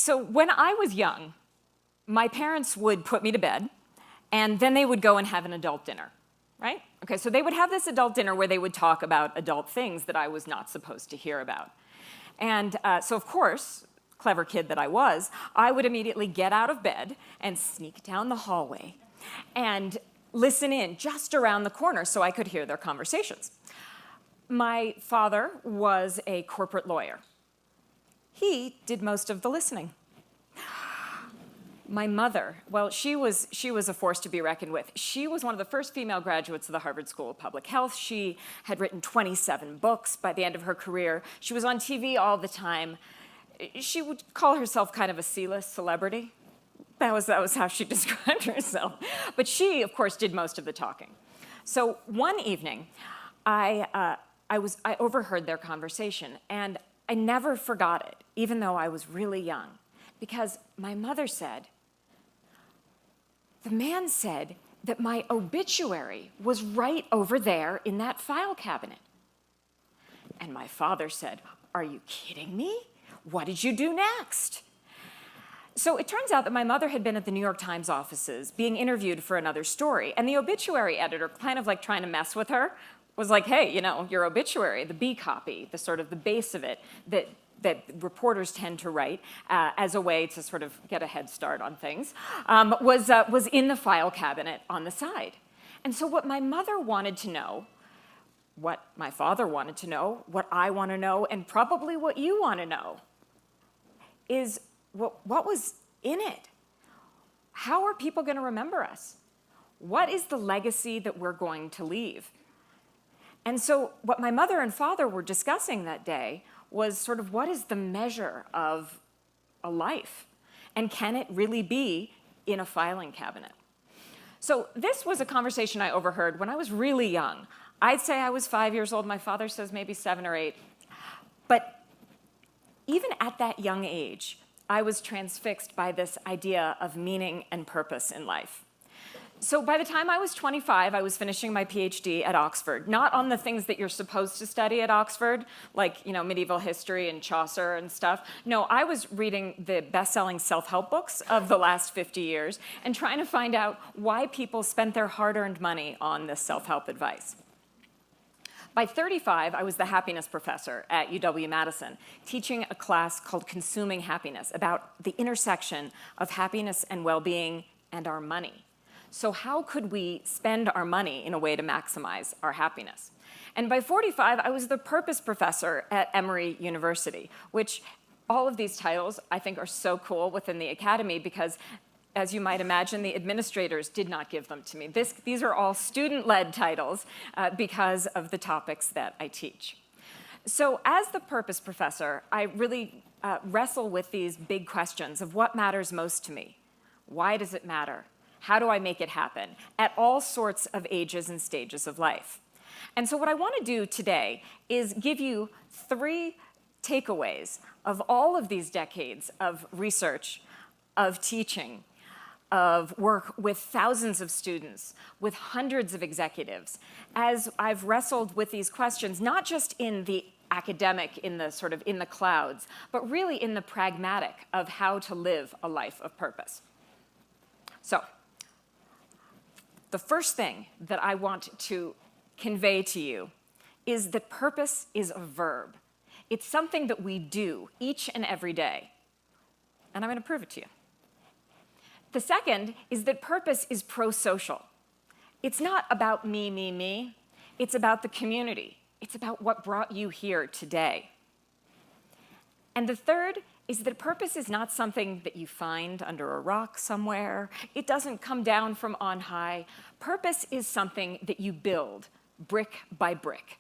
So when I was young, my parents would put me to bed, and then they would go and have an adult dinner, right? Okay, so they would have this adult dinner where they would talk about adult things that I was not supposed to hear about. And so of course, clever kid that I would immediately get out of bed and sneak down the hallway and listen in just around the corner so I could hear their conversations. My father was a corporate lawyer. He did most of the listening. My mother, well, she was a force to be reckoned with. She was one of the first female graduates of the Harvard School of Public Health. She had written 27 books by the end of her career. She was on TV all the time. She would call herself kind of a C-list celebrity. That was how she described herself. But she, of course, did most of the talking. So one evening, I overheard their conversation, and I never forgot it, even though I was really young, because my mother said, the man said that my obituary was right over there in that file cabinet. And my father said, are you kidding me? What did you do next? So it turns out that my mother had been at the New York Times offices being interviewed for another story, and the obituary editor, kind of like trying to mess with her, was like, hey, you know, your obituary, the B copy, the sort of the base of it that reporters tend to write as a way to sort of get a head start on things, was in the file cabinet on the side. And so what my mother wanted to know, what my father wanted to know, what I want to know, and probably what you want to know, is what was in it? How are people going to remember us? What is the legacy that we're going to leave? And so what my mother and father were discussing that day was sort of what is the measure of a life? And can it really be in a filing cabinet? So this was a conversation I overheard when I was really young. I'd say I was 5 years old. My father says maybe 7 or 8. But even at that young age, I was transfixed by this idea of meaning and purpose in life. So by the time I was 25, I was finishing my PhD at Oxford, not on the things that you're supposed to study at Oxford, like, you know, medieval history and Chaucer and stuff. No, I was reading the best-selling self-help books of the last 50 years and trying to find out why people spent their hard-earned money on this self-help advice. By 35, I was the happiness professor at UW-Madison, teaching a class called Consuming Happiness, about the intersection of happiness and well-being and our money. So how could we spend our money in a way to maximize our happiness? And by 45, I was the purpose professor at Emory University, which all of these titles I think are so cool within the academy because, as you might imagine, the administrators did not give them to me. These are all student-led titles because of the topics that I teach. So as the purpose professor, I really wrestle with these big questions of what matters most to me. Why does it matter? How do I make it happen? At all sorts of ages and stages of life. And so what I want to do today is give you 3 takeaways of all of these decades of research, of teaching, of work with thousands of students, with hundreds of executives, as I've wrestled with these questions, not just in the academic, in the clouds, but really in the pragmatic of how to live a life of purpose. So, the first thing that I want to convey to you is that purpose is a verb. It's something that we do each and every day. And I'm going to prove it to you. The second is that purpose is pro-social. It's not about me, me, me. It's about the community. It's about what brought you here today. And the third is that purpose is not something that you find under a rock somewhere. It doesn't come down from on high. Purpose is something that you build brick by brick.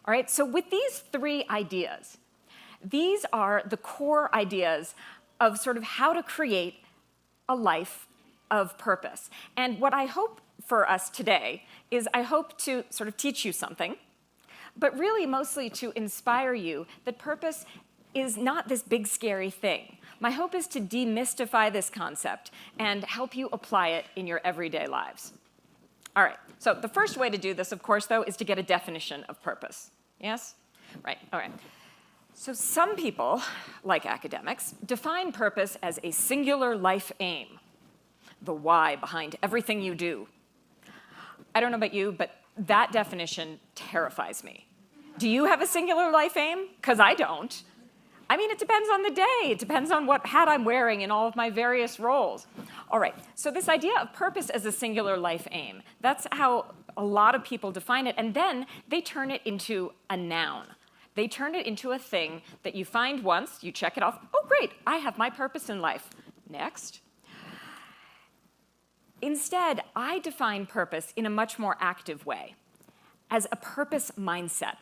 All right, so with these 3 ideas, these are the core ideas of sort of how to create a life of purpose. And what I hope for us today is I hope to sort of teach you something, but really mostly to inspire you that purpose is not this big, scary thing. My hope is to demystify this concept and help you apply it in your everyday lives. All right, so the first way to do this, of course, though, is to get a definition of purpose. Yes? Right, all right. So some people, like academics, define purpose as a singular life aim, the why behind everything you do. I don't know about you, but that definition terrifies me. Do you have a singular life aim? Because I don't. I mean, it depends on the day. It depends on what hat I'm wearing in all of my various roles. All right, so this idea of purpose as a singular life aim, that's how a lot of people define it, and then they turn it into a noun. They turn it into a thing that you find once, you check it off, oh great, I have my purpose in life. Next. Instead, I define purpose in a much more active way, as a purpose mindset.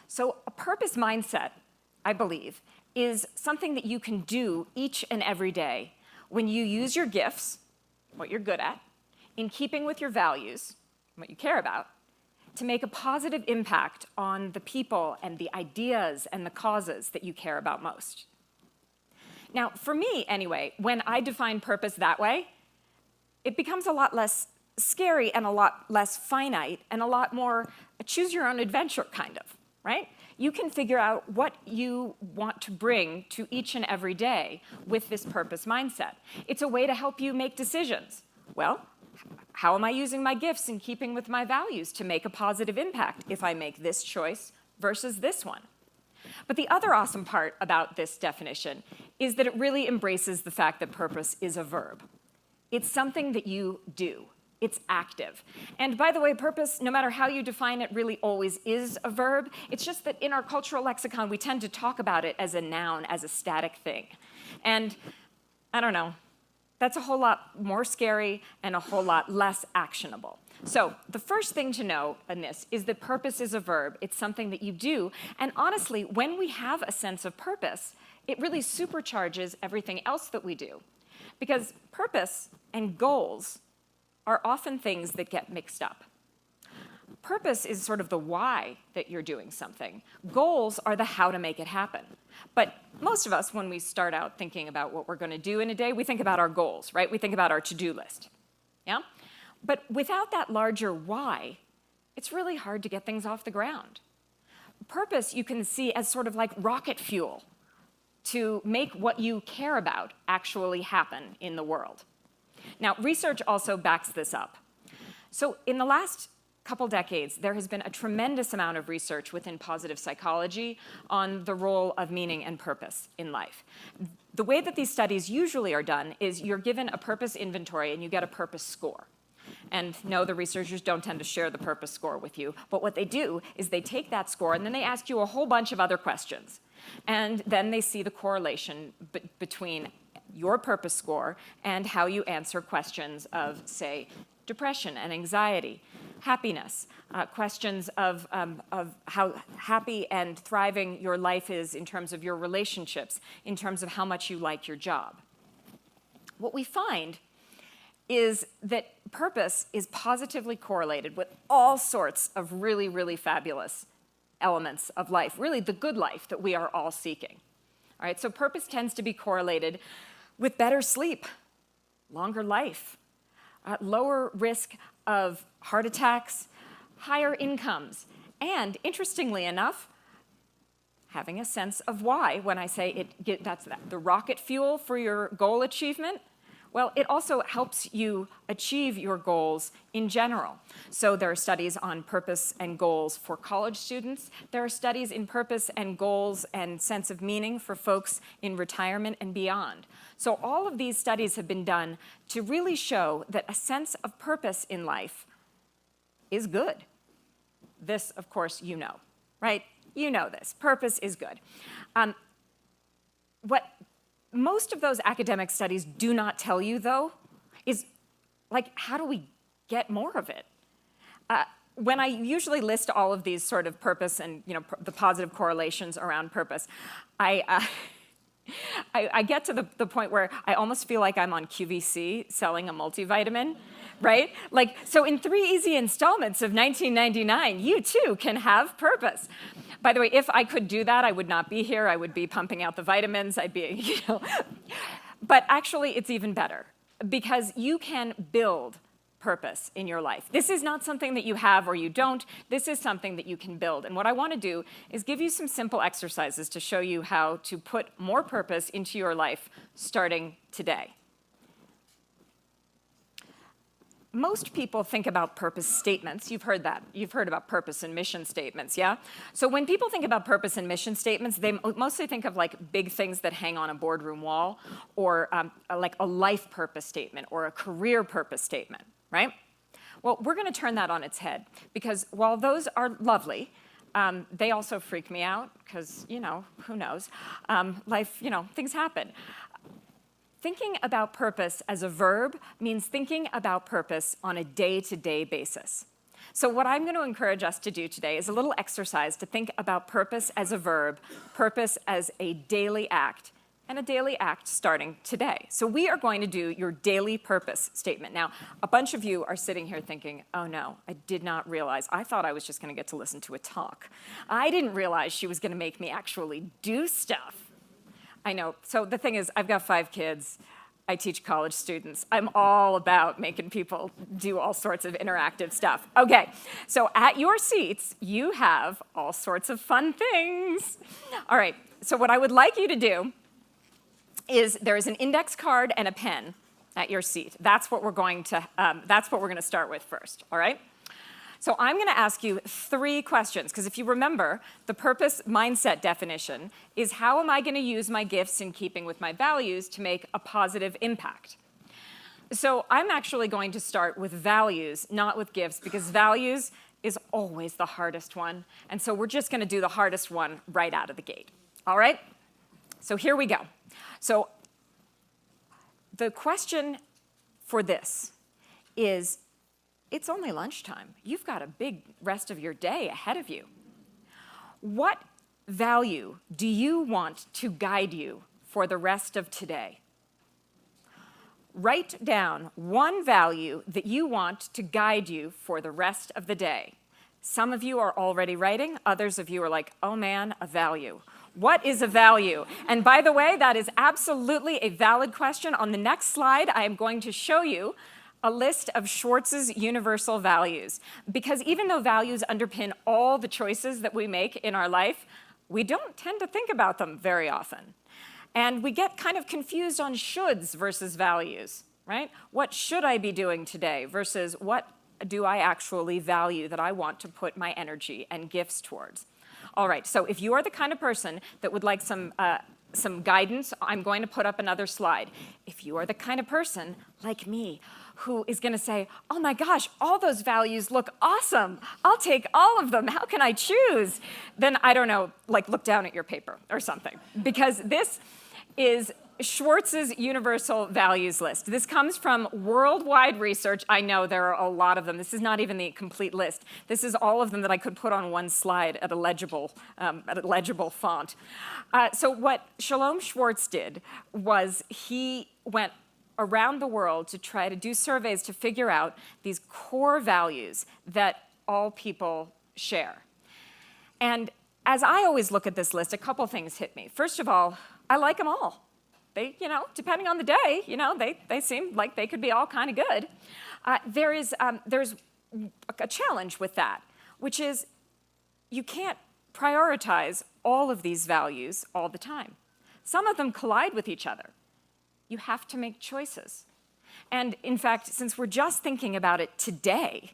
So a purpose mindset, I believe, is something that you can do each and every day when you use your gifts, what you're good at, in keeping with your values, what you care about, to make a positive impact on the people and the ideas and the causes that you care about most. Now, for me, anyway, when I define purpose that way, it becomes a lot less scary and a lot less finite and a lot more a choose-your-own-adventure kind of, right? You can figure out what you want to bring to each and every day with this purpose mindset. It's a way to help you make decisions. Well, how am I using my gifts in keeping with my values to make a positive impact if I make this choice versus this one? But the other awesome part about this definition is that it really embraces the fact that purpose is a verb. It's something that you do. It's active. And by the way, purpose, no matter how you define it, really always is a verb. It's just that in our cultural lexicon, we tend to talk about it as a noun, as a static thing. And I don't know, that's a whole lot more scary and a whole lot less actionable. So the first thing to know in this is that purpose is a verb. It's something that you do. And honestly, when we have a sense of purpose, it really supercharges everything else that we do. Because purpose and goals are often things that get mixed up. Purpose is sort of the why that you're doing something. Goals are the how to make it happen. But most of us, when we start out thinking about what we're going to do in a day, we think about our goals, right? We think about our to-do list. Yeah? But without that larger why, it's really hard to get things off the ground. Purpose you can see as sort of like rocket fuel to make what you care about actually happen in the world. Now, research also backs this up. So in the last couple decades, there has been a tremendous amount of research within positive psychology on the role of meaning and purpose in life. The way that these studies usually are done is you're given a purpose inventory and you get a purpose score. And no, the researchers don't tend to share the purpose score with you, but what they do is they take that score and then they ask you a whole bunch of other questions. And then they see the correlation between your purpose score and how you answer questions of, say, depression and anxiety, happiness, questions of how happy and thriving your life is in terms of your relationships, in terms of how much you like your job. What we find is that purpose is positively correlated with all sorts of really, really fabulous elements of life, really the good life that we are all seeking. All right, so purpose tends to be correlated with better sleep, longer life, lower risk of heart attacks, higher incomes, and interestingly enough, having a sense of why. When I say that's the rocket fuel for your goal achievement, well, it also helps you achieve your goals in general. So there are studies on purpose and goals for college students. There are studies in purpose and goals and sense of meaning for folks in retirement and beyond. So all of these studies have been done to really show that a sense of purpose in life is good. This, of course, you know, right? You know this. Purpose is good. What most of those academic studies do not tell you, though, is, like, how do we get more of it? When I usually list all of these sort of purpose and, the positive correlations around purpose, I get to the point where I almost feel like I'm on QVC selling a multivitamin, right? Like, so in 3 easy installments of $19.99, you too can have purpose. By the way, if I could do that, I would not be here. I would be pumping out the vitamins. I'd be, But actually, it's even better because you can build purpose in your life. This is not something that you have or you don't. This is something that you can build. And what I want to do is give you some simple exercises to show you how to put more purpose into your life starting today. Most people think about purpose statements. You've heard that. You've heard about purpose and mission statements, yeah? So when people think about purpose and mission statements, they mostly think of like big things that hang on a boardroom wall, or like a life purpose statement or a career purpose statement, right? Well, we're going to turn that on its head, because while those are lovely, they also freak me out because, you know, who knows? Life, you know, things happen. Thinking about purpose as a verb means thinking about purpose on a day-to-day basis. So what I'm going to encourage us to do today is a little exercise to think about purpose as a verb, purpose as a daily act, and a daily act starting today. So we are going to do your daily purpose statement. Now, a bunch of you are sitting here thinking, oh no, I did not realize. I thought I was just going to get to listen to a talk. I didn't realize she was going to make me actually do stuff. I know. So the thing is, I've got 5 kids. I teach college students. I'm all about making people do all sorts of interactive stuff. Okay, so at your seats, you have all sorts of fun things. All right, so what I would like you to do is there is an index card and a pen at your seat. That's what we're going to start with first, all right? So I'm going to ask you 3 questions, because if you remember, the purpose mindset definition is how am I going to use my gifts in keeping with my values to make a positive impact? So I'm actually going to start with values, not with gifts, because values is always the hardest one. And so we're just going to do the hardest one right out of the gate. All right? So here we go. So the question for this is, it's only lunchtime. You've got a big rest of your day ahead of you. What value do you want to guide you for the rest of today? Write down one value that you want to guide you for the rest of the day. Some of you are already writing. Others of you are like, oh man, a value. What is a value? And by the way, that is absolutely a valid question. On the next slide, I am going to show you a list of Schwartz's universal values. Because even though values underpin all the choices that we make in our life, we don't tend to think about them very often. And we get kind of confused on shoulds versus values, right? What should I be doing today versus what do I actually value that I want to put my energy and gifts towards? All right, so if you are the kind of person that would like some guidance, I'm going to put up another slide. If you are the kind of person, like me, who is going to say, oh my gosh, all those values look awesome. I'll take all of them. How can I choose? Then, I don't know, like look down at your paper or something. Because this is Schwartz's universal values list. This comes from worldwide research. I know there are a lot of them. This is not even the complete list. This is all of them that I could put on one slide at a legible font. So what Shalom Schwartz did was he went around the world to try to do surveys to figure out these core values that all people share. And as I always look at this list, a couple things hit me. First of all, I like them all. They, you know, depending on the day, you know, they seem like they could be all kind of good. There's a challenge with that, which is you can't prioritize all of these values all the time. Some of them collide with each other. You have to make choices. And in fact, since we're just thinking about it today,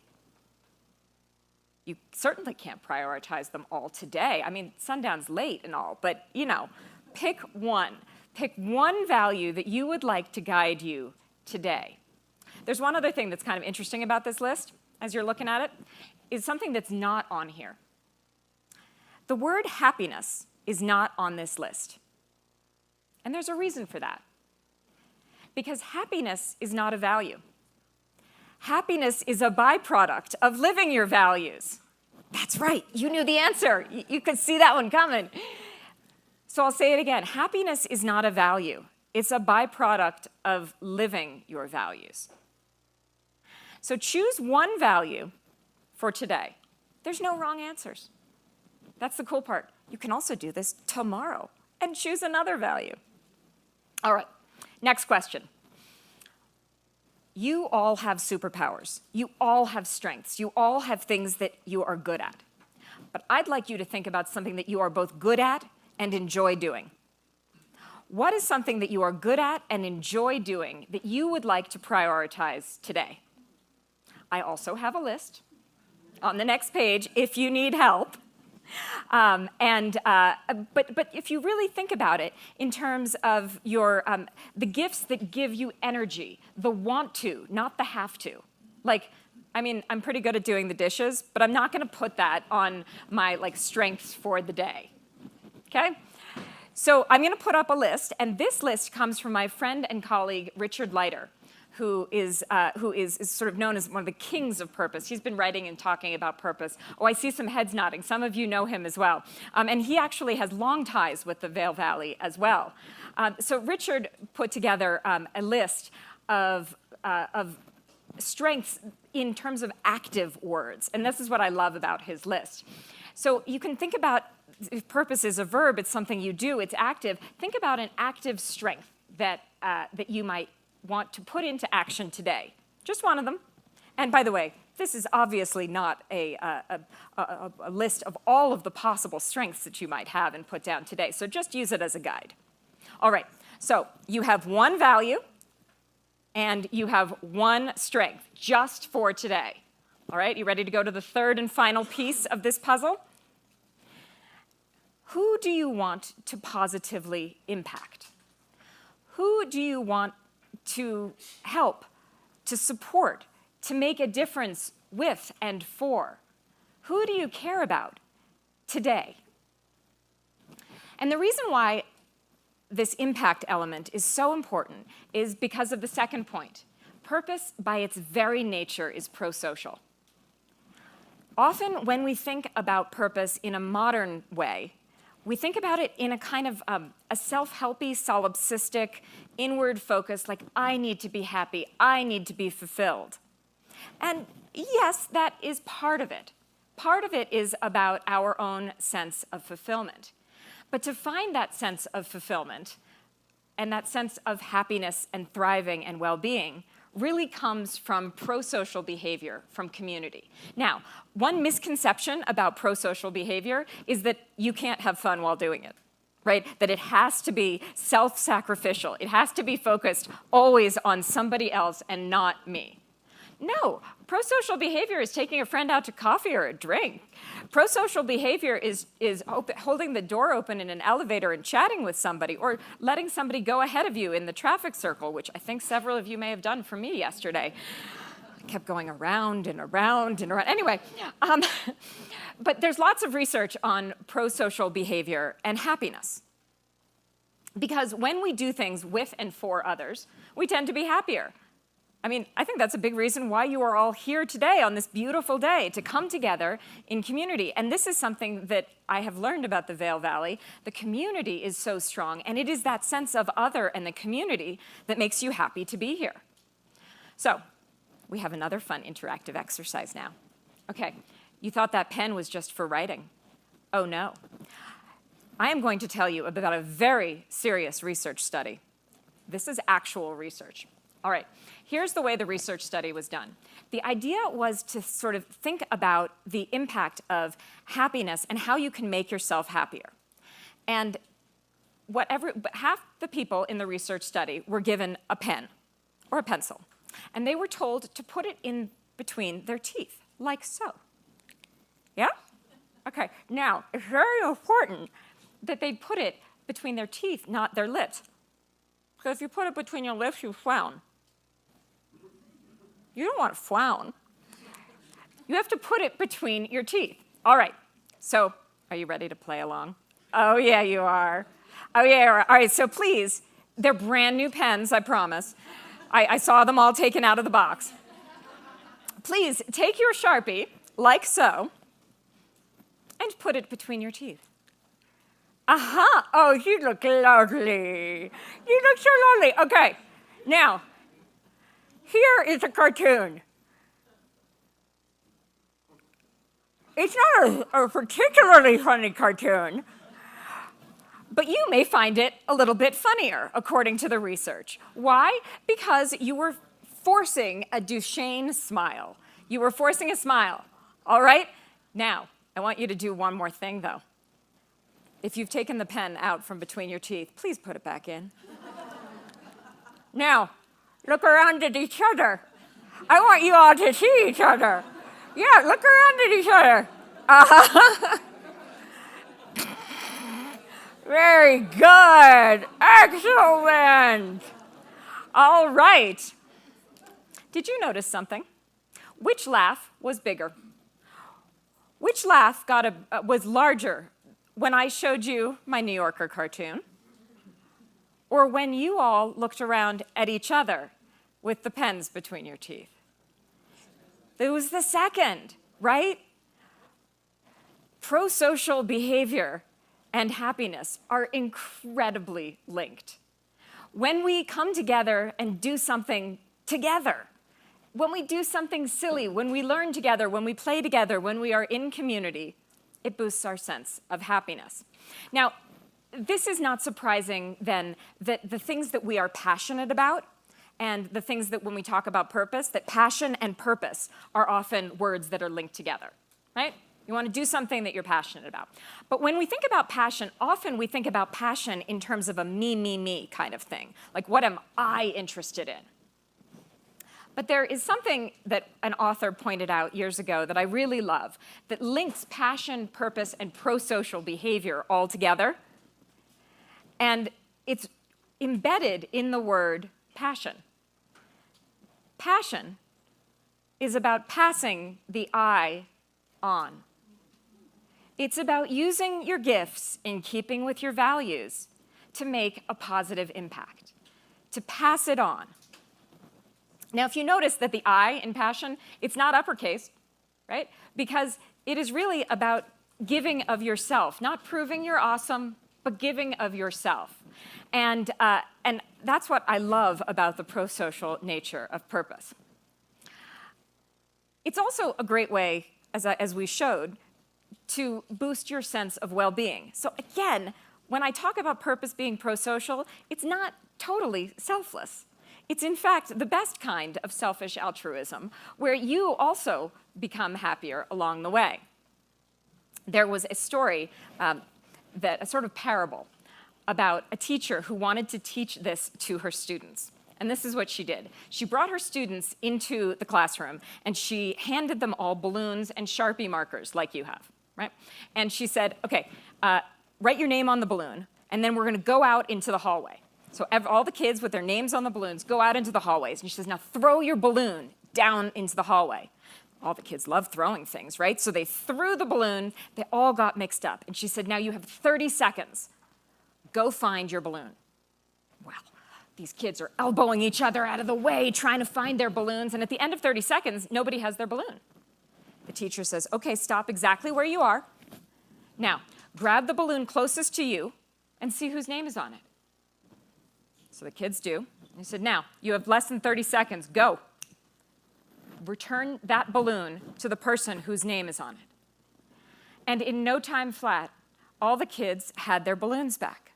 you certainly can't prioritize them all today. I mean, sundown's late and all, but, you know, pick one. Pick one value that you would like to guide you today. There's one other thing that's kind of interesting about this list, as you're looking at it, is something that's not on here. The word happiness is not on this list. And there's a reason for that. Because happiness is not a value. Happiness is a byproduct of living your values. That's right, you knew the answer. You could see that one coming. So I'll say it again, happiness is not a value. It's a byproduct of living your values. So choose one value for today. There's no wrong answers. That's the cool part. You can also do this tomorrow and choose another value. All right. Next question. You all have superpowers. You all have strengths. You all have things that you are good at. But I'd like you to think about something that you are both good at and enjoy doing. What is something that you are good at and enjoy doing that you would like to prioritize today? I also have a list on the next page if you need help. But if you really think about it in terms of your the gifts that give you energy, the want to, not the have to. Like, I mean, I'm pretty good at doing the dishes, but I'm not going to put that on my strengths for the day. Okay? So I'm going to put up a list, and this list comes from my friend and colleague Richard Leiter, who is sort of known as one of the kings of purpose. He's been writing and talking about purpose. Oh, I see some heads nodding. Some of you know him as well. And he actually has long ties with the Vail Valley as well. So Richard put together a list of strengths in terms of active words. And this is what I love about his list. So you can think about, if purpose is a verb, it's something you do, it's active. Think about an active strength that you might want to put into action today. Just one of them. And by the way, this is obviously not a list of all of the possible strengths that you might have and put down today. So just use it as a guide. All right, so you have one value and you have one strength just for today. All right, you ready to go to the third and final piece of this puzzle? Who do you want to positively impact? Who do you want to help, to support, to make a difference with and for? Who do you care about today? And the reason why this impact element is so important is because of the second point. Purpose, by its very nature, is pro-social. Often when we think about purpose in a modern way, we think about it in a kind of a self-helpy, solipsistic, inward focus, like I need to be happy, I need to be fulfilled. And yes, that is part of it. Part of it is about our own sense of fulfillment. But to find that sense of fulfillment and that sense of happiness and thriving and well-being really comes from pro-social behavior, from community. Now, one misconception about pro-social behavior is that you can't have fun while doing it, right? That it has to be self-sacrificial. It has to be focused always on somebody else and not me. No, pro-social behavior is taking a friend out to coffee or a drink. Pro-social behavior is holding the door open in an elevator and chatting with somebody, or letting somebody go ahead of you in the traffic circle, which I think several of you may have done for me yesterday. I kept going around and around and around. Anyway, but there's lots of research on pro-social behavior and happiness. Because when we do things with and for others, we tend to be happier. I mean, I think that's a big reason why you are all here today on this beautiful day, to come together in community. And this is something that I have learned about the Vail Valley. The community is so strong, and it is that sense of other and the community that makes you happy to be here. So, we have another fun interactive exercise now. Okay, you thought that pen was just for writing. Oh no. I am going to tell you about a very serious research study. This is actual research. All right, here's the way the research study was done. The idea was to sort of think about the impact of happiness and how you can make yourself happier. And half the people in the research study were given a pen or a pencil, and they were told to put it in between their teeth, like so. Yeah? Okay, now, it's very important that they put it between their teeth, not their lips. Because if you put it between your lips, you frown. You don't want to frown. You have to put it between your teeth. All right, so are you ready to play along? Oh, yeah, you are. Oh, yeah, you are. All right, so please, they're brand new pens, I promise. I saw them all taken out of the box. Please, take your Sharpie, like so, and put it between your teeth. Aha! Oh, you look lovely. You look so lovely. Okay, now, here is a cartoon. It's not a particularly funny cartoon, but you may find it a little bit funnier, according to the research. Why? Because you were forcing a Duchenne smile. You were forcing a smile, all right? Now, I want you to do one more thing, though. If you've taken the pen out from between your teeth, please put it back in. Now, look around at each other. I want you all to see each other. Yeah, look around at each other. Very good. Excellent. All right. Did you notice something? Which laugh was bigger? Which laugh was larger when I showed you my New Yorker cartoon? Or when you all looked around at each other with the pens between your teeth? It was the second, right? Pro-social behavior and happiness are incredibly linked. When we come together and do something together, when we do something silly, when we learn together, when we play together, when we are in community, it boosts our sense of happiness. Now, this is not surprising then that the things that we are passionate about and the things that when we talk about purpose, that passion and purpose are often words that are linked together, right? You want to do something that you're passionate about. But when we think about passion, often we think about passion in terms of a me, me, me kind of thing. Like, what am I interested in? But there is something that an author pointed out years ago that I really love that links passion, purpose, and pro-social behavior all together. And it's embedded in the word passion. Passion is about passing the I on. It's about using your gifts in keeping with your values to make a positive impact, to pass it on. Now, if you notice that the I in passion, it's not uppercase, right? Because it is really about giving of yourself, not proving you're awesome, but giving of yourself. And that's what I love about the pro-social nature of purpose. It's also a great way, as we showed, to boost your sense of well-being. So again, when I talk about purpose being pro-social, it's not totally selfless. It's in fact the best kind of selfish altruism, where you also become happier along the way. There was a story, a sort of parable, about a teacher who wanted to teach this to her students. And this is what she did. She brought her students into the classroom, and she handed them all balloons and Sharpie markers like you have, right? And she said, okay, write your name on the balloon, and then we're going to go out into the hallway. So all the kids with their names on the balloons go out into the hallways. And she says, now throw your balloon down into the hallway. All the kids love throwing things, right? So they threw the balloon. They all got mixed up. And she said, now you have 30 seconds. Go find your balloon. Well, these kids are elbowing each other out of the way, trying to find their balloons. And at the end of 30 seconds, nobody has their balloon. The teacher says, okay, stop exactly where you are. Now, grab the balloon closest to you and see whose name is on it. So the kids do. He said, now, you have less than 30 seconds. Go. Return that balloon to the person whose name is on it. And in no time flat, all the kids had their balloons back.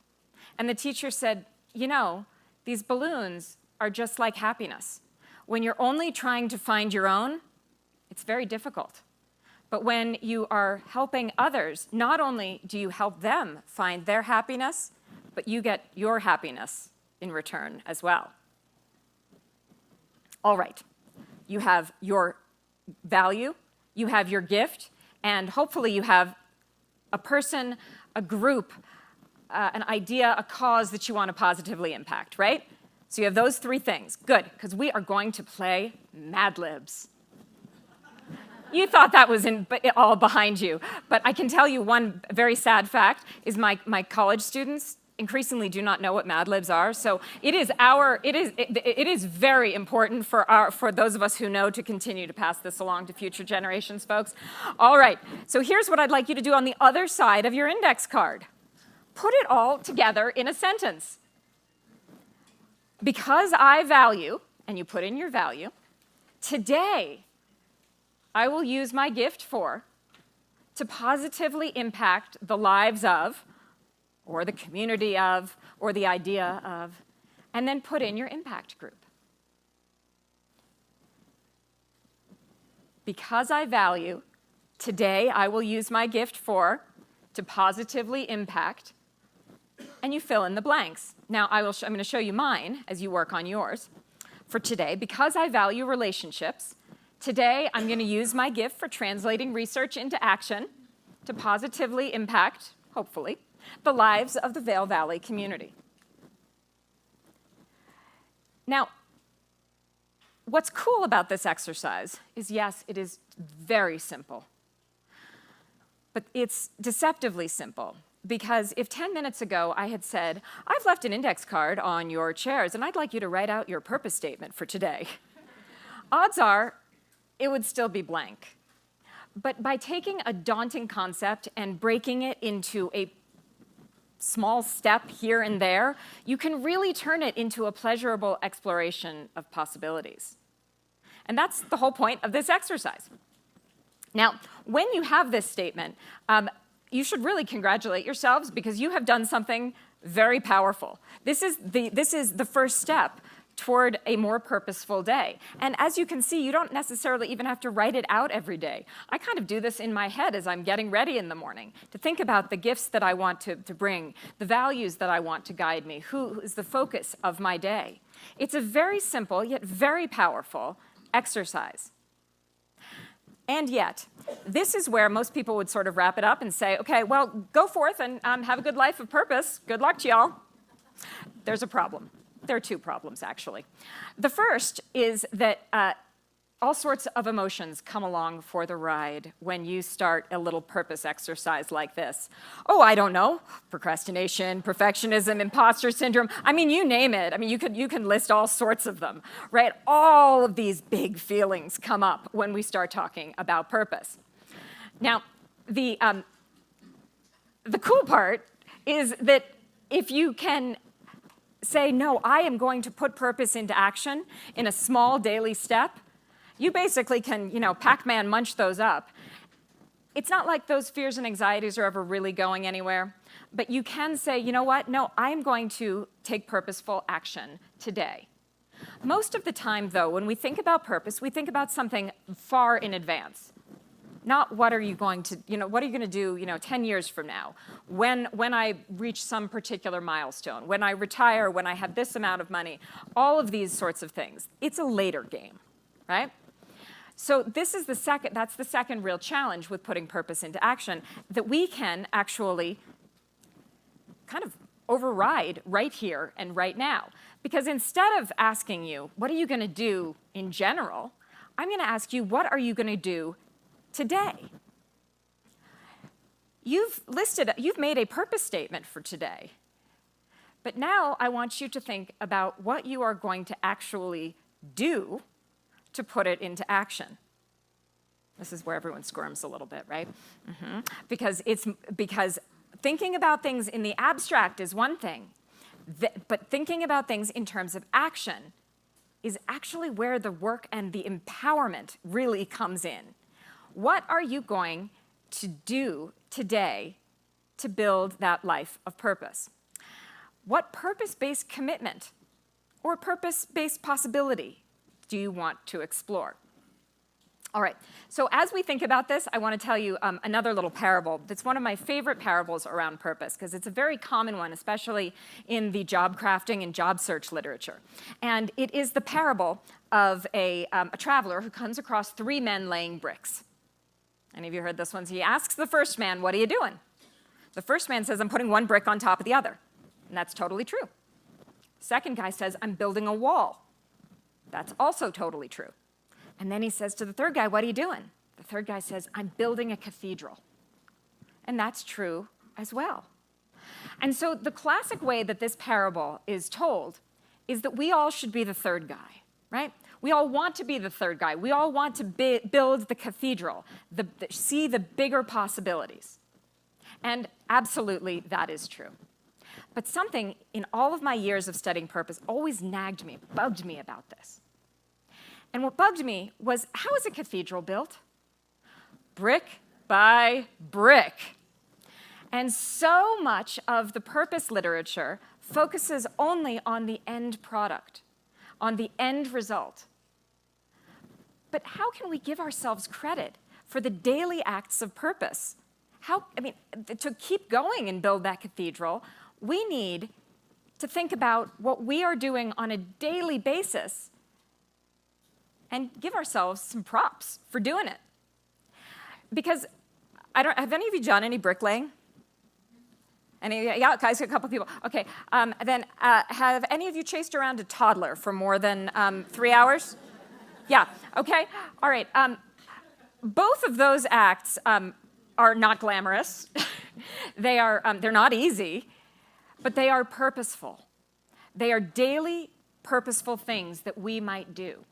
And the teacher said, you know, these balloons are just like happiness. When you're only trying to find your own, it's very difficult. But when you are helping others, not only do you help them find their happiness, but you get your happiness in return as well. All right, you have your value, you have your gift, and hopefully you have a person, a group, an idea, a cause that you want to positively impact, right? So you have those three things. Good, because we are going to play Mad Libs. You thought that was all behind you, but I can tell you one very sad fact is my college students increasingly do not know what Mad Libs are. So it is very important for those of us who know to continue to pass this along to future generations, folks. All right, so here's what I'd like you to do on the other side of your index card. Put it all together in a sentence. Because I value, and you put in your value, today I will use my gift to positively impact the lives of, or the community of, or the idea of, and then put in your impact group. because I value, today I will use my gift for, to positively impact, and you fill in the blanks. Now, I'm going to show you mine as you work on yours. For today, because I value relationships, today I'm going to use my gift for translating research into action to positively impact, hopefully, the lives of the Vail Valley community. Now, what's cool about this exercise is, yes, it is very simple, but it's deceptively simple. Because if 10 minutes ago I had said, I've left an index card on your chairs and I'd like you to write out your purpose statement for today, odds are it would still be blank. But by taking a daunting concept and breaking it into a small step here and there, you can really turn it into a pleasurable exploration of possibilities. And that's the whole point of this exercise. Now, when you have this statement, you should really congratulate yourselves because you have done something very powerful. This is the first step toward a more purposeful day. And as you can see, you don't necessarily even have to write it out every day. I kind of do this in my head as I'm getting ready in the morning to think about the gifts that I want to bring, the values that I want to guide me, who is the focus of my day. It's a very simple yet very powerful exercise. And yet, this is where most people would sort of wrap it up and say, okay, well, go forth and have a good life of purpose. Good luck to y'all. There's a problem. There are two problems, actually. The first is that all sorts of emotions come along for the ride when you start a little purpose exercise like this. Oh, I don't know, procrastination, perfectionism, imposter syndrome. I mean, you name it. I mean, you can list all sorts of them, right? All of these big feelings come up when we start talking about purpose. Now, the cool part is that if you can say, no, I am going to put purpose into action in a small daily step, you basically can, Pac-Man munch those up. It's not like those fears and anxieties are ever really going anywhere, but you can say, you know what? No, I'm going to take purposeful action today. Most of the time, though, when we think about purpose, we think about something far in advance. Not what are you going to, what are you going to do, 10 years from now, when I reach some particular milestone, when I retire, when I have this amount of money, all of these sorts of things. It's a later game, right? So that's the second real challenge with putting purpose into action, that we can actually kind of override right here and right now. Because instead of asking you, what are you going to do in general, I'm going to ask you, what are you going to do today? You've made a purpose statement for today. But now I want you to think about what you are going to actually do to put it into action. This is where everyone squirms a little bit, right? Because thinking about things in the abstract is one thing, but thinking about things in terms of action is actually where the work and the empowerment really comes in. What are you going to do today to build that life of purpose? What purpose-based commitment or purpose-based possibility do you want to explore? All right, so as we think about this, I want to tell you another little parable. That's one of my favorite parables around purpose, because it's a very common one, especially in the job crafting and job search literature. And it is the parable of a traveler who comes across three men laying bricks. Any of you heard this one? So he asks the first man, what are you doing? The first man says, I'm putting one brick on top of the other. And that's totally true. Second guy says, I'm building a wall. That's also totally true. And then he says to the third guy, what are you doing? The third guy says, I'm building a cathedral. And that's true as well. And so the classic way that this parable is told is that we all should be the third guy, right? We all want to be the third guy. We all want to build the cathedral, see the bigger possibilities. And absolutely, that is true. But something in all of my years of studying purpose always nagged me, bugged me about this. And what bugged me was, how is a cathedral built? Brick by brick. And so much of the purpose literature focuses only on the end product, on the end result. But how can we give ourselves credit for the daily acts of purpose? To keep going and build that cathedral, we need to think about what we are doing on a daily basis and give ourselves some props for doing it. Because have any of you done any bricklaying? Yeah, guys, a couple people. Okay, then have any of you chased around a toddler for more than 3 hours? Yeah, okay, all right. Both of those acts are not glamorous. They're not easy, but they are purposeful. They are daily, purposeful things that we might do.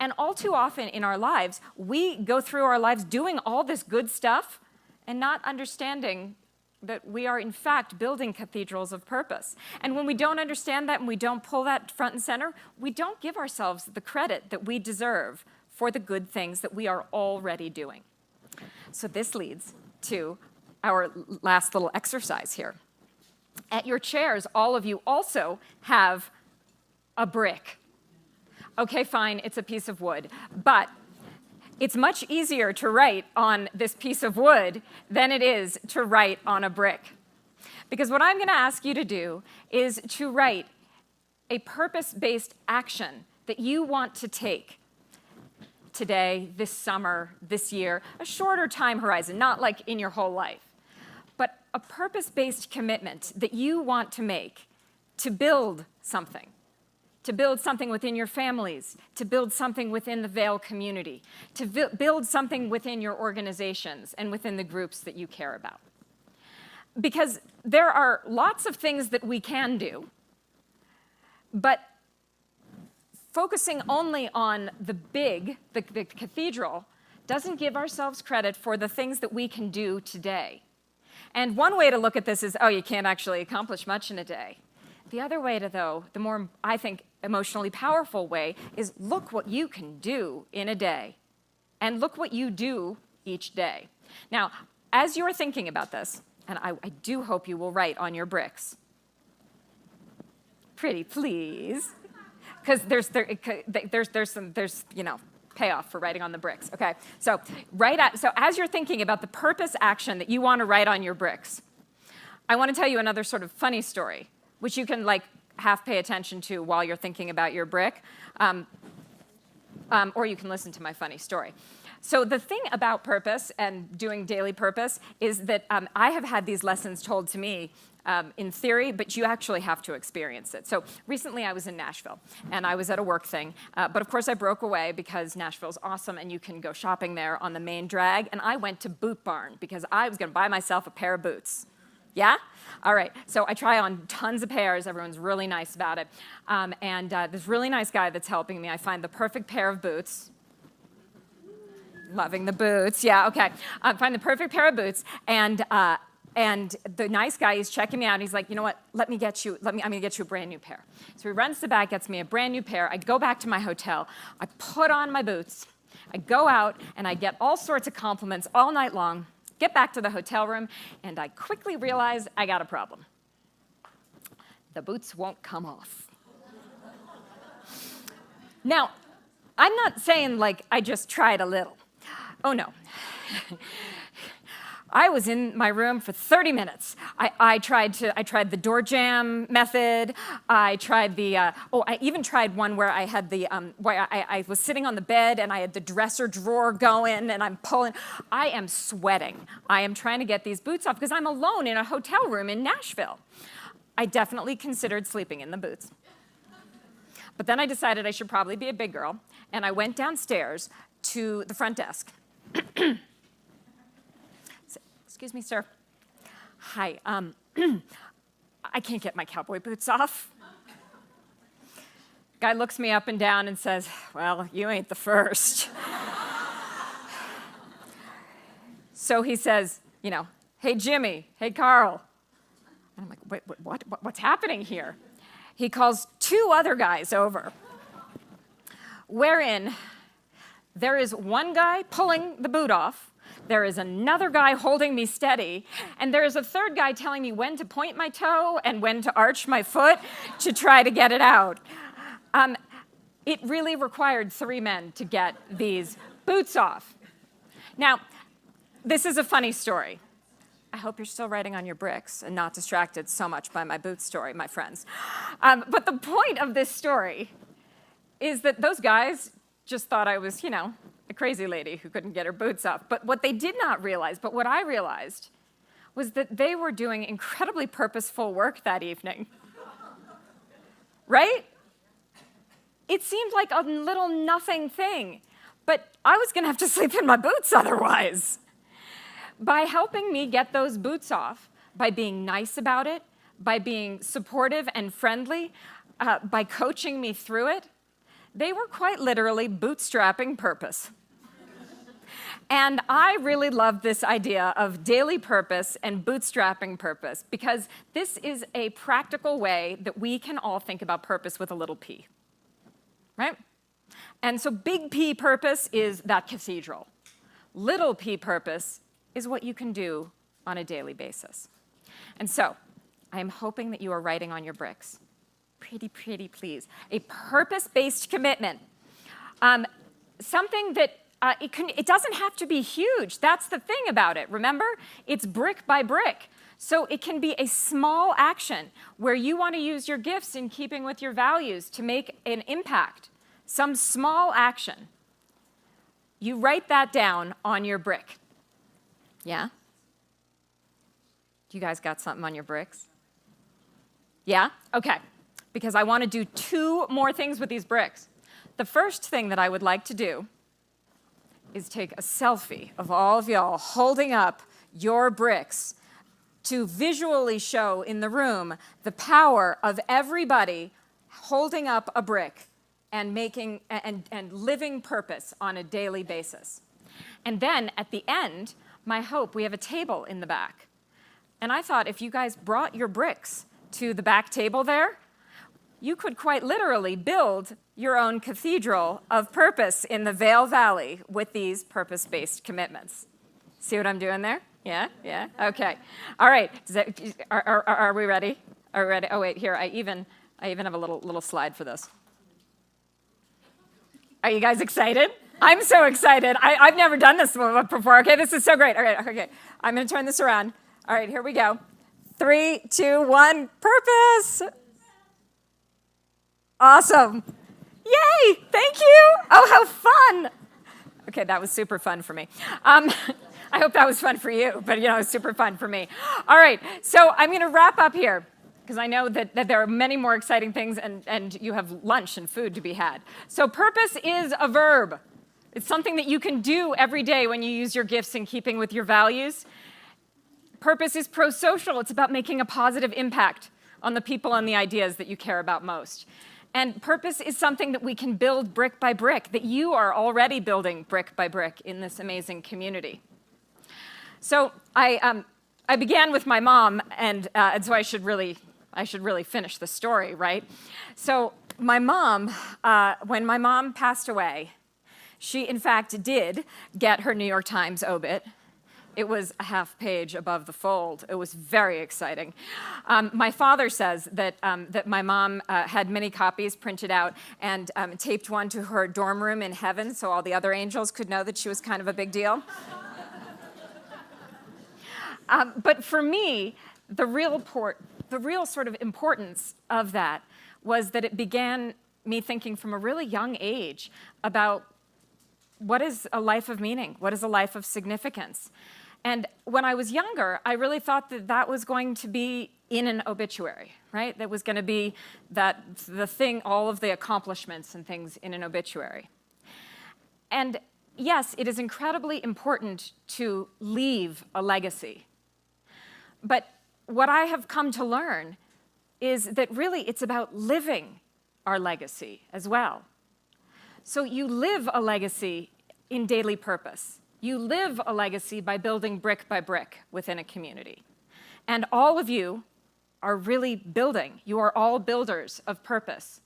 And all too often in our lives, we go through our lives doing all this good stuff and not understanding that we are, in fact, building cathedrals of purpose. And when we don't understand that and we don't pull that front and center, we don't give ourselves the credit that we deserve for the good things that we are already doing. So this leads to our last little exercise here. At your chairs, all of you also have a brick. Okay, fine, it's a piece of wood, but it's much easier to write on this piece of wood than it is to write on a brick. Because what I'm going to ask you to do is to write a purpose-based action that you want to take today, this summer, this year, a shorter time horizon, not like in your whole life, but a purpose-based commitment that you want to make to build something. To build something within your families, to build something within the Vail community, to build something within your organizations and within the groups that you care about. Because there are lots of things that we can do, but focusing only on the cathedral, doesn't give ourselves credit for the things that we can do today. And one way to look at this is, oh, you can't actually accomplish much in a day. The other way the more, I think, emotionally powerful way is look what you can do in a day. And look what you do each day. Now, as you're thinking about this, and I do hope you will write on your bricks. Pretty please. Because there's payoff for writing on the bricks, okay? So as you're thinking about the purpose action that you want to write on your bricks, I want to tell you another sort of funny story, which you can half pay attention to while you're thinking about your brick, or you can listen to my funny story. So the thing about purpose and doing daily purpose is that I have had these lessons told to me in theory, but you actually have to experience it. So recently I was in Nashville, and I was at a work thing, but of course I broke away because Nashville's awesome, and you can go shopping there on the main drag, and I went to Boot Barn because I was going to buy myself a pair of boots. Yeah? All right, so I try on tons of pairs. Everyone's really nice about it. And this really nice guy that's helping me, I find the perfect pair of boots. Loving the boots, yeah, okay. I find the perfect pair of boots, and the nice guy is checking me out, and he's like, you know what, I'm gonna get you a brand new pair. So he runs to the back, gets me a brand new pair. I go back to my hotel, I put on my boots, I go out, and I get all sorts of compliments all night long. Get back to the hotel room, and I quickly realize I got a problem. The boots won't come off. Now, I'm not saying I just tried a little. Oh no. I was in my room for 30 minutes. I tried the door jam method. I tried I even tried one where I had where I was sitting on the bed and I had the dresser drawer going and I'm pulling. I am sweating. I am trying to get these boots off because I'm alone in a hotel room in Nashville. I definitely considered sleeping in the boots. But then I decided I should probably be a big girl, and I went downstairs to the front desk. Excuse me, sir. Hi, I can't get my cowboy boots off. Guy looks me up and down and says, well, you ain't the first. So he says, hey, Jimmy, hey, Carl. And I'm like, wait, what's happening here? He calls two other guys over, wherein there is one guy pulling the boot off, there is another guy holding me steady, and there is a third guy telling me when to point my toe and when to arch my foot to try to get it out. it really required 3 men to get these boots off. Now, this is a funny story. I hope you're still writing on your bricks and not distracted so much by my boot story, my friends. But the point of this story is that those guys just thought I was, a crazy lady who couldn't get her boots off. But what they did not realize, but what I realized, was that they were doing incredibly purposeful work that evening. Right? It seemed like a little nothing thing, but I was going to have to sleep in my boots otherwise. By helping me get those boots off, by being nice about it, by being supportive and friendly, by coaching me through it, they were quite literally bootstrapping purpose. And I really love this idea of daily purpose and bootstrapping purpose, because this is a practical way that we can all think about purpose with a little p, right? And so big P purpose is that cathedral. Little p purpose is what you can do on a daily basis. And so I am hoping that you are writing on your bricks. Pretty, please. A purpose-based commitment. Something that it doesn't have to be huge. That's the thing about it. Remember, it's brick by brick. So it can be a small action where you want to use your gifts in keeping with your values to make an impact. Some small action. You write that down on your brick. Yeah? You guys got something on your bricks? Yeah? Okay. Because I want to do 2 more things with these bricks. The first thing that I would like to do is take a selfie of all of y'all holding up your bricks to visually show in the room the power of everybody holding up a brick and making and living purpose on a daily basis. And then at the end, my hope, we have a table in the back. And I thought if you guys brought your bricks to the back table there, you could quite literally build your own cathedral of purpose in the Vail Valley with these purpose-based commitments. See what I'm doing there? Yeah? Yeah? Okay. All right. Are we ready? Are we ready? Oh, wait, here, I even have a little slide for this. Are you guys excited? I'm so excited. I've never done this before. Okay, this is so great. All right, okay. I'm going to turn this around. All right, here we go. 3, 2, 1, purpose. Awesome. Yay, thank you. Oh, how fun. Okay, that was super fun for me. I hope that was fun for you, but it was super fun for me. All right, so I'm going to wrap up here, because I know that there are many more exciting things, and you have lunch and food to be had. So purpose is a verb. It's something that you can do every day when you use your gifts in keeping with your values. Purpose is pro-social. It's about making a positive impact on the people and the ideas that you care about most. And purpose is something that we can build brick by brick, that you are already building brick by brick in this amazing community. So I began with my mom, and so I should really finish the story, right? So my mom, when my mom passed away, she in fact did get her New York Times obit. It was a half page above the fold. It was very exciting. My father says that my mom had many copies printed out and taped one to her dorm room in heaven so all the other angels could know that she was kind of a big deal. But for me, the real sort of importance of that was that it began me thinking from a really young age about what is a life of meaning? What is a life of significance? And when I was younger, I really thought that that was going to be in an obituary, right? That was going to be the thing, all of the accomplishments and things in an obituary. And yes, it is incredibly important to leave a legacy. But what I have come to learn is that really it's about living our legacy as well. So you live a legacy in daily purpose. You live a legacy by building brick by brick within a community. And all of you are really building. You are all builders of purpose.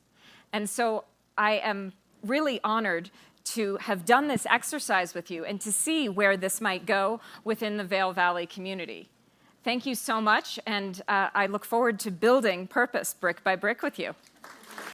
And so I am really honored to have done this exercise with you and to see where this might go within the Vail Valley community. Thank you so much, and I look forward to building purpose brick by brick with you.